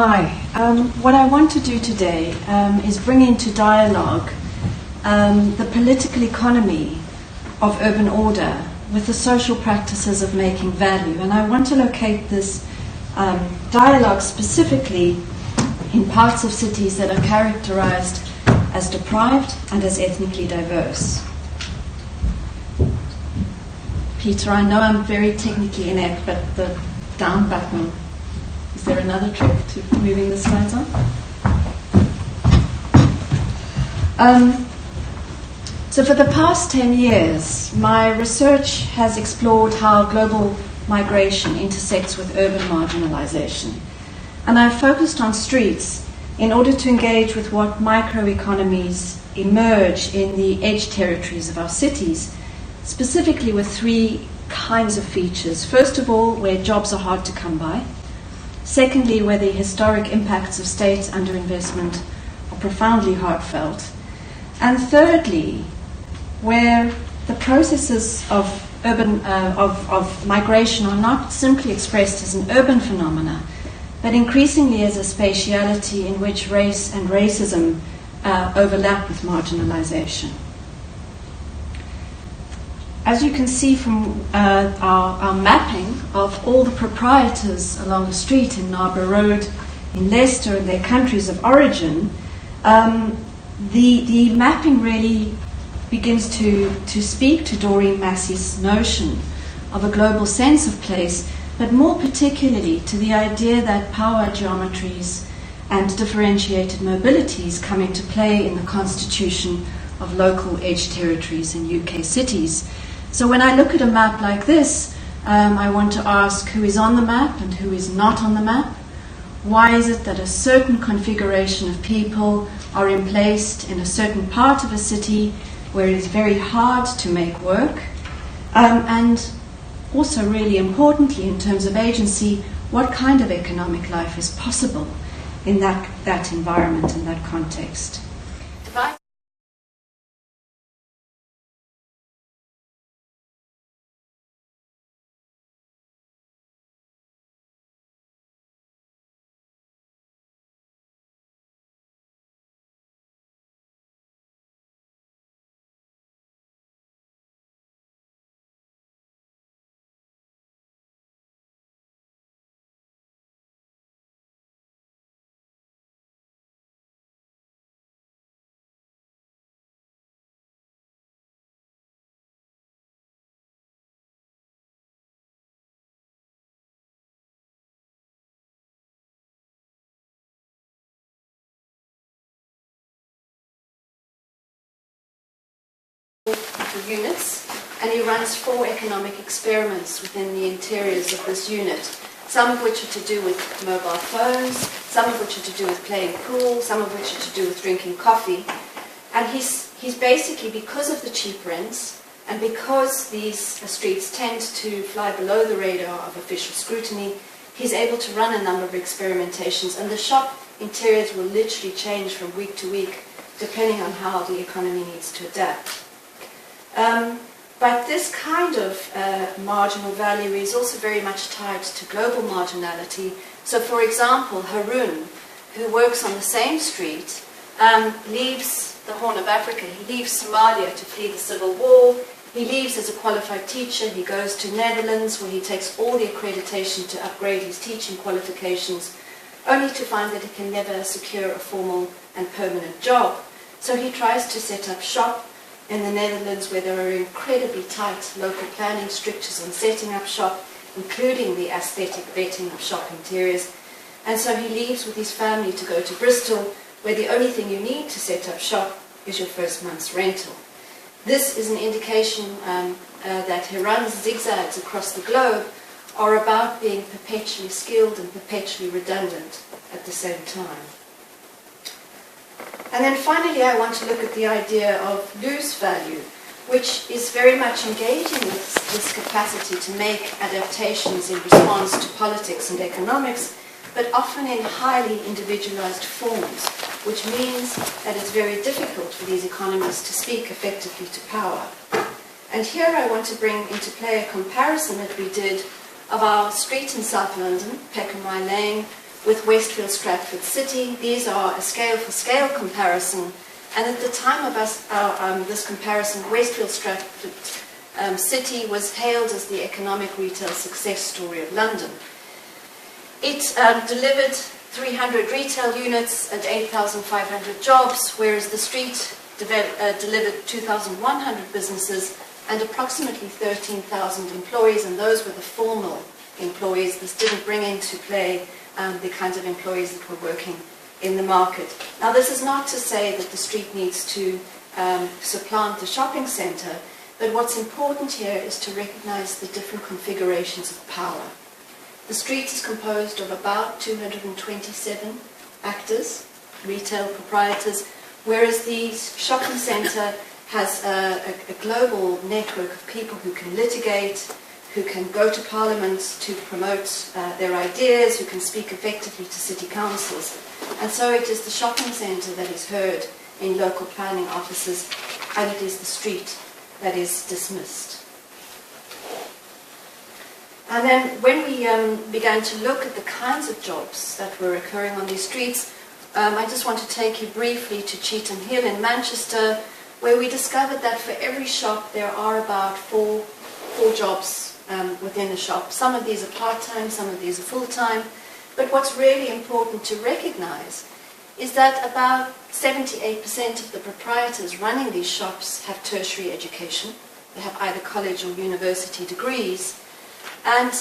Hi. What I want to do today is bring into dialogue the political economy of urban order with the social practices of making value. And I want to locate this dialogue specifically in parts of cities that are characterized as deprived and as ethnically diverse. Peter, I know I'm very technically inept, but the down button, is there another trick to moving the slides on? So for the past 10 years, my research has explored how global migration intersects with urban marginalization. And I've focused on streets in order to engage with what microeconomies emerge in the edge territories of our cities, specifically with three kinds of features. First of all, where jobs are hard to come by. Secondly, where the historic impacts of state underinvestment are profoundly heartfelt. And thirdly, where the processes of migration are not simply expressed as an urban phenomena, but increasingly as a spatiality in which race and racism overlap with marginalization. As you can see from our mapping of all the proprietors along the street in Narborough Road, in Leicester, and their countries of origin, the mapping really begins to speak to Doreen Massey's notion of a global sense of place, but more particularly to the idea that power geometries and differentiated mobilities come into play in the constitution of local edge territories in UK cities. So when I look at a map like this, I want to ask who is on the map and who is not on the map. Why is it that a certain configuration of people are emplaced in a certain part of a city where it is very hard to make work? And also really importantly in terms of agency, what kind of economic life is possible in that environment and that context? Units, and he runs 4 economic experiments within the interiors of this unit, some of which are to do with mobile phones, some of which are to do with playing pool, some of which are to do with drinking coffee. And he's basically, because of the cheap rents and because these streets tend to fly below the radar of official scrutiny, he's able to run a number of experimentations, and the shop interiors will literally change from week to week depending on how the economy needs to adapt. But this kind of marginal value is also very much tied to global marginality. So, for example, Haroon, who works on the same street, leaves the Horn of Africa. He leaves Somalia to flee the civil war. He leaves as a qualified teacher. He goes to Netherlands, where he takes all the accreditation to upgrade his teaching qualifications, only to find that he can never secure a formal and permanent job. So he tries to set up shop in the Netherlands, where there are incredibly tight local planning strictures on setting up shop, including the aesthetic vetting of shop interiors. And so he leaves with his family to go to Bristol, where the only thing you need to set up shop is your first month's rental. This is an indication that Haroon's zigzags across the globe are about being perpetually skilled and perpetually redundant at the same time. And then finally, I want to look at the idea of loose value, which is very much engaging with this capacity to make adaptations in response to politics and economics, but often in highly individualized forms, which means that it's very difficult for these economies to speak effectively to power. And here I want to bring into play a comparison that we did of our street in South London, Peckham Rye Lane, with Westfield Stratford City. These are a scale-for-scale comparison. And at the time of this comparison, Westfield Stratford City was hailed as the economic retail success story of London. It delivered 300 retail units and 8,500 jobs, whereas the street delivered 2,100 businesses and approximately 13,000 employees, and those were the formal employees. This didn't bring into play the kinds of employees that were working in the market. Now, this is not to say that the street needs to supplant the shopping centre, but what's important here is to recognize the different configurations of power. The street is composed of about 227 actors, retail proprietors, whereas the shopping centre has a global network of people who can litigate, who can go to parliament to promote their ideas, who can speak effectively to city councils. And so it is the shopping centre that is heard in local planning offices, and it is the street that is dismissed. And then when we began to look at the kinds of jobs that were occurring on these streets, I just want to take you briefly to Cheetham Hill in Manchester, where we discovered that for every shop there are about four jobs within the shop. Some of these are part-time, some of these are full-time. But what's really important to recognize is that about 78% of the proprietors running these shops have tertiary education. They have either college or university degrees. And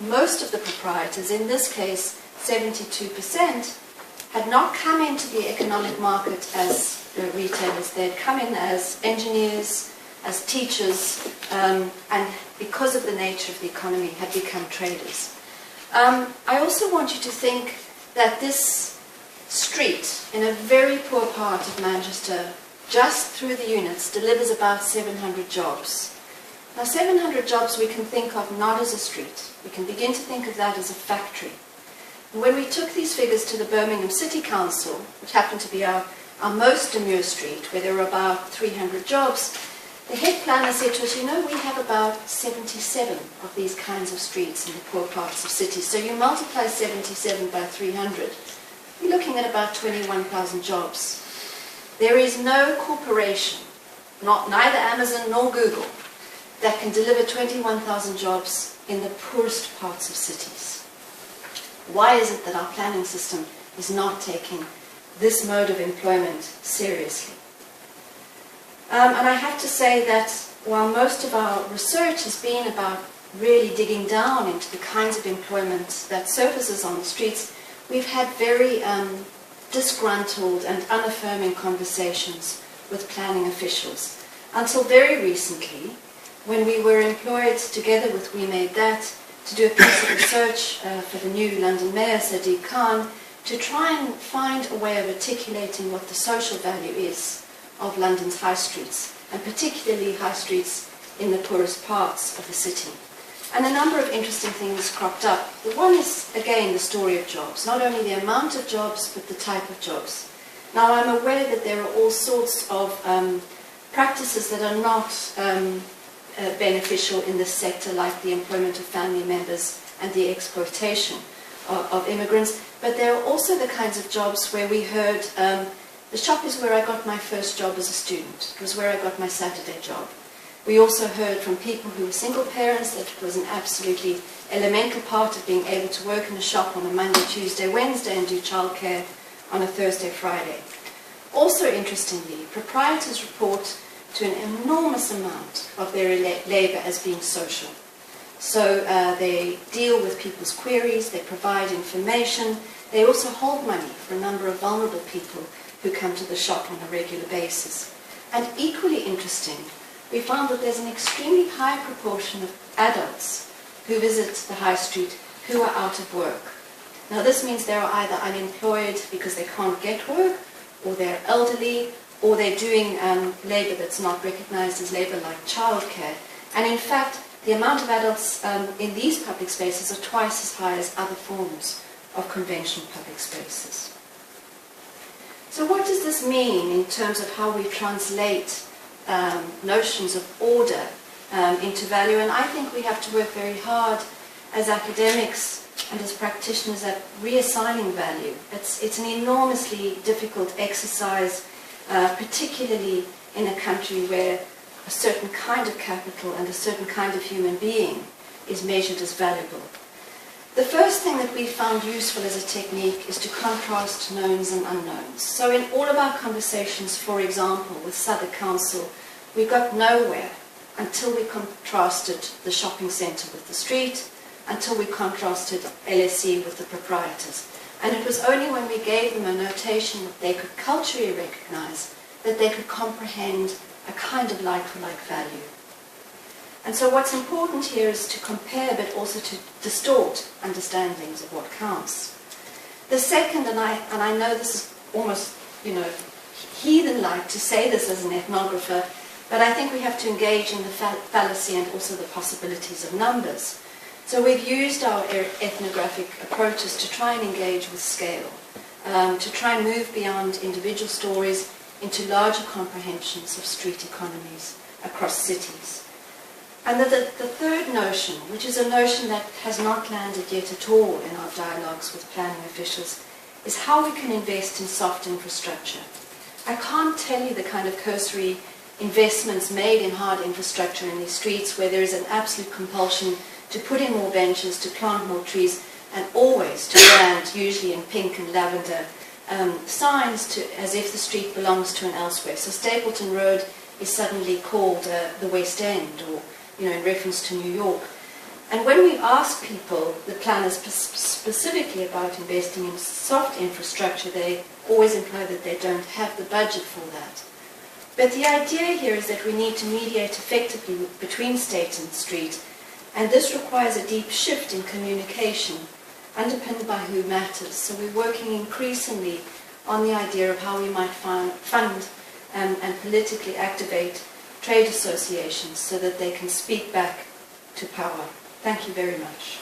most of the proprietors, in this case 72%, had not come into the economic market as retailers. They had come in as engineers, as teachers, and because of the nature of the economy had become traders. I also want you to think that this street in a very poor part of Manchester, just through the units, delivers about 700 jobs. Now, 700 jobs we can think of not as a street. We can begin to think of that as a factory. And when we took these figures to the Birmingham City Council, which happened to be our most demure street, where there were about 300 jobs, the head planner said to us, you know, we have about 77 of these kinds of streets in the poor parts of cities. So you multiply 77 by 300, you're looking at about 21,000 jobs. There is no corporation, neither Amazon nor Google, that can deliver 21,000 jobs in the poorest parts of cities. Why is it that our planning system is not taking this mode of employment seriously? And I have to say that while most of our research has been about really digging down into the kinds of employment that surfaces on the streets, we've had very disgruntled and unaffirming conversations with planning officials. Until very recently, when we were employed together with We Made That to do a piece of research for the new London Mayor, Sadiq Khan, to try and find a way of articulating what the social value is of London's high streets, and particularly high streets in the poorest parts of the city. And a number of interesting things cropped up. The one is, again, the story of jobs, not only the amount of jobs, but the type of jobs. Now, I'm aware that there are all sorts of practices that are not beneficial in this sector, like the employment of family members and the exploitation of immigrants, but there are also the kinds of jobs where we heard the shop is where I got my first job as a student. It was where I got my Saturday job. We also heard from people who were single parents that it was an absolutely elemental part of being able to work in a shop on a Monday, Tuesday, Wednesday and do childcare on a Thursday, Friday. Also interestingly, proprietors report to an enormous amount of their labour as being social. So they deal with people's queries, they provide information, they also hold money for a number of vulnerable people who come to the shop on a regular basis. And equally interesting, we found that there's an extremely high proportion of adults who visit the high street who are out of work. Now this means they're either unemployed because they can't get work, or they're elderly, or they're doing labour that's not recognised as labour like childcare. And in fact, the amount of adults in these public spaces are twice as high as other forms of conventional public spaces. So what does this mean in terms of how we translate notions of order into value? And I think we have to work very hard as academics and as practitioners at reassigning value. It's an enormously difficult exercise, particularly in a country where a certain kind of capital and a certain kind of human being is measured as valuable. The first thing that we found useful as a technique is to contrast knowns and unknowns. So in all of our conversations, for example, with Southwark Council, we got nowhere until we contrasted the shopping centre with the street, until we contrasted LSE with the proprietors. And it was only when we gave them a notation that they could culturally recognise that they could comprehend a kind of like-for-like value. And so what's important here is to compare, but also to distort understandings of what counts. The second, and I know this is almost, heathen-like to say this as an ethnographer, but I think we have to engage in the fallacy and also the possibilities of numbers. So we've used our ethnographic approaches to try and engage with scale, to try and move beyond individual stories into larger comprehensions of street economies across cities. And the third notion, which is a notion that has not landed yet at all in our dialogues with planning officials, is how we can invest in soft infrastructure. I can't tell you the kind of cursory investments made in hard infrastructure in these streets where there is an absolute compulsion to put in more benches, to plant more trees, and always to brand, usually in pink and lavender, signs as if the street belongs to an elsewhere. So Stapleton Road is suddenly called the West End, or in reference to New York. And when we ask people, the planners specifically, about investing in soft infrastructure, they always imply that they don't have the budget for that. But the idea here is that we need to mediate effectively between state and street, and this requires a deep shift in communication, underpinned by who matters. So we're working increasingly on the idea of how we might fund and politically activate trade associations so that they can speak back to power. Thank you very much.